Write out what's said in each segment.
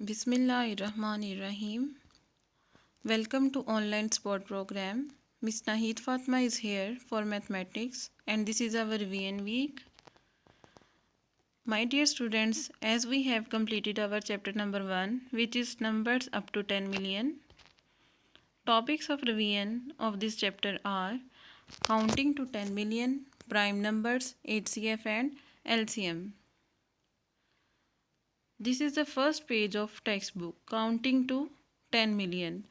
Bismillahirrahmanirrahim. Welcome to online sport program. Miss Nahid Fatma is here for mathematics and this is our VN week. My dear students, as we have completed our chapter number 1 which is numbers up to 10 million. Topics of revision of this chapter are counting to 10 million, prime numbers, HCF and LCM. This is the first page of textbook counting to 10 million.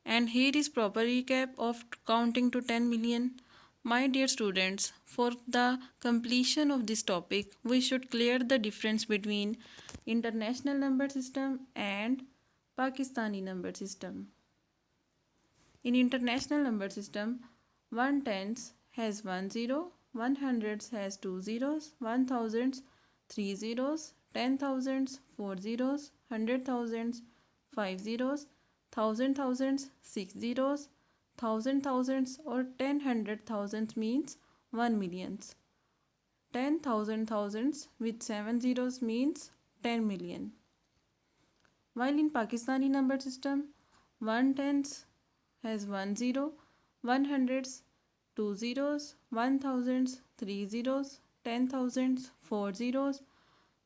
And here is proper recap of counting to 10 million. My dear students, for the completion of this topic, we should clear the difference between international number system and Pakistani number system. In international number system, 1 tens has 1 0, 1 hundreds has 2 zeros, 1 thousands 3 zeros, 10 thousands 4 zeros, 100 thousands 5 zeros, thousands 6 zeros, thousands or 10 hundred thousands means 1 millions. 10,000 thousands with 7 zeros means 10 million. While in Pakistani number system, 1 tens has 1 0, 1 hundreds 2 zeros, 1 thousands 3 zeros, 10 thousands 4 zeros,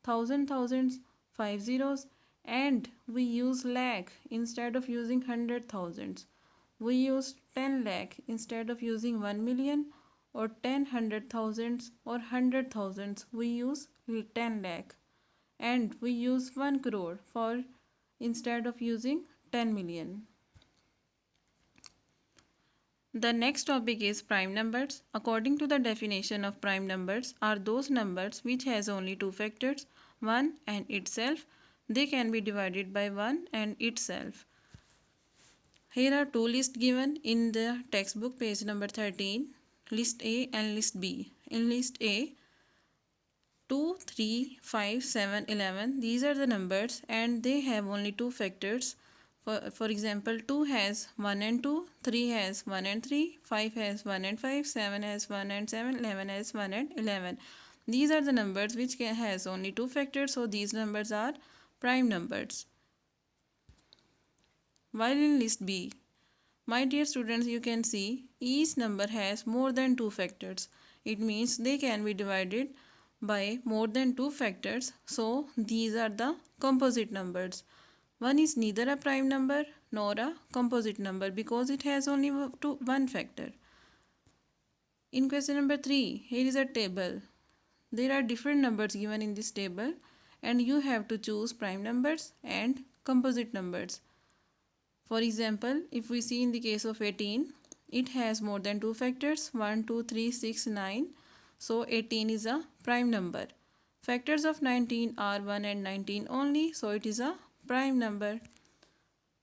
thousands 5 zeros, and we use lakh instead of using 100,000s. We use 10 lakh instead of using 1 million or 10 hundred thousands or 100 thousands. We use 10 lakh, and we use 1 crore for instead of using 10 million. The next topic is prime numbers. According to the definition of prime numbers are those numbers which has only two factors, 1 and itself. They can be divided by 1 and itself. Here are two lists given in the textbook page number 13, list A and list B. In list A, 2, 3, 5, 7, 11. These are the numbers and they have only two factors. For example, 2 has 1 and 2, 3 has 1 and 3, 5 has 1 and 5, 7 has 1 and 7, 11 has 1 and 11. These are the numbers which has only two factors, so these numbers are prime numbers. While in list B, my dear students, you can see each number has more than two factors. It means they can be divided by more than two factors, so these are the composite numbers. One is neither a prime number nor a composite number because it has only one factor. In question number 3, here is a table. There are different numbers given in this table and you have to choose prime numbers and composite numbers. For example, if we see in the case of 18, it has more than two factors, 1, 2, 3, 6, 9. So 18 is a prime number. Factors of 19 are 1 and 19 only, so it is a prime number.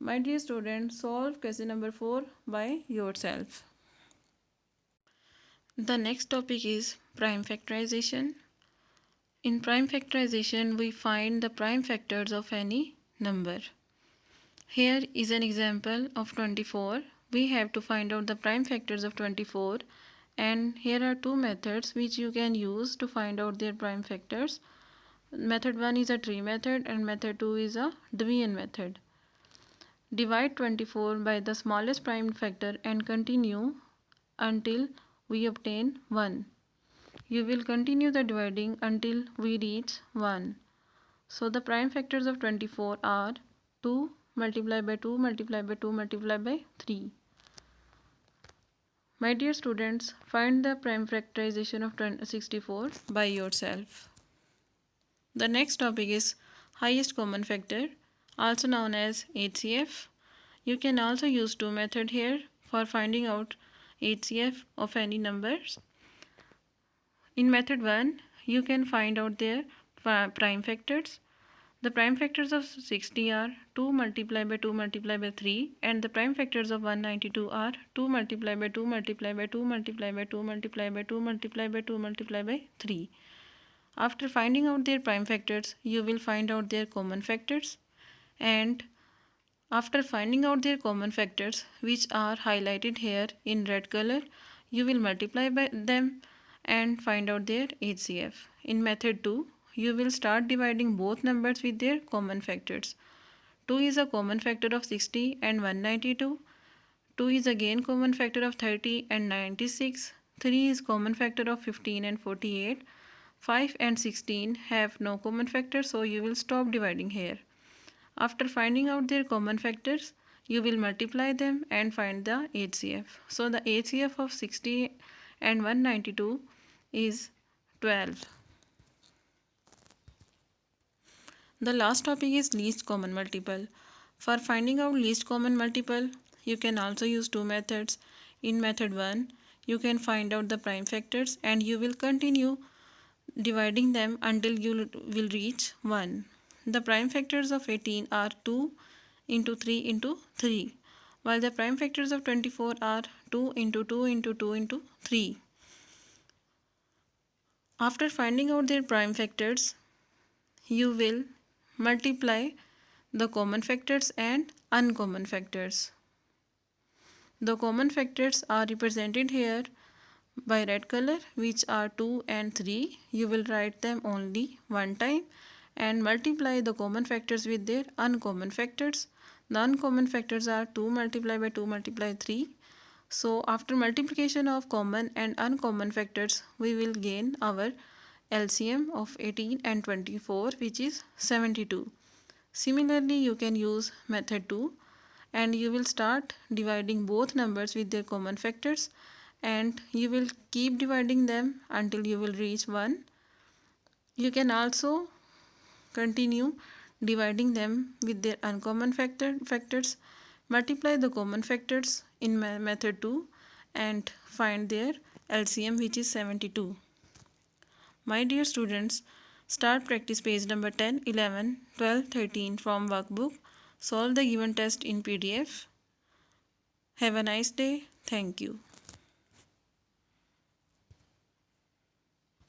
My dear students, solve question number 4 by yourself. The next topic is prime factorization. In prime factorization, we find the prime factors of any number. Here is an example of 24. We have to find out the prime factors of 24, and here are two methods which you can use to find out their prime factors. Method 1 is a tree method and method 2 is a division method. Divide 24 by the smallest prime factor and continue until we obtain 1. You will continue the dividing until we reach 1. So the prime factors of 24 are 2 multiplied by 2 multiplied by 2 multiplied by 3. My dear students, find the prime factorization of 64 by yourself. The next topic is highest common factor, also known as HCF. You can also use two methods here for finding out HCF of any numbers. In method 1, you can find out their prime factors. The prime factors of 60 are 2 multiplied by 2 multiplied by 3, and the prime factors of 192 are 2 multiplied by 2 multiplied by 2 multiplied by 2 multiplied by 2 multiplied by 2 multiplied by 3. After finding out their prime factors, you will find out their common factors, and after finding out their common factors, which are highlighted here in red color, you will multiply by them and find out their HCF. In method 2, you will start dividing both numbers with their common factors. 2 is a common factor of 60 and 192. 2 is again common factor of 30 and 96. 3 is common factor of 15 and 48. 5 and 16 have no common factor, so you will stop dividing here. After finding out their common factors, you will multiply them and find the HCF. So the HCF of 60 and 192 is 12. The last topic is least common multiple. For finding out least common multiple, you can also use two methods. In method 1, you can find out the prime factors and you will continue dividing them until you will reach 1. The prime factors of 18 are 2 into 3 into 3, while the prime factors of 24 are 2 into 2 into 2 into 3. After finding out their prime factors, you will multiply the common factors and uncommon factors. The common factors are represented here by red color, which are 2 and 3. You will write them only one time and multiply the common factors with their uncommon factors. The uncommon factors are 2 multiplied by 2 multiplied 3. So after multiplication of common and uncommon factors, we will gain our LCM of 18 and 24, which is 72. Similarly, you can use method 2 and you will start dividing both numbers with their common factors and you will keep dividing them until you will reach 1. You can also continue dividing them with their uncommon factors, multiply the common factors in method 2 and find their LCM, which is 72. My dear students, start practice page number 10, 11, 12, 13 from workbook. Solve the given test in PDF. Have a nice day. Thank you.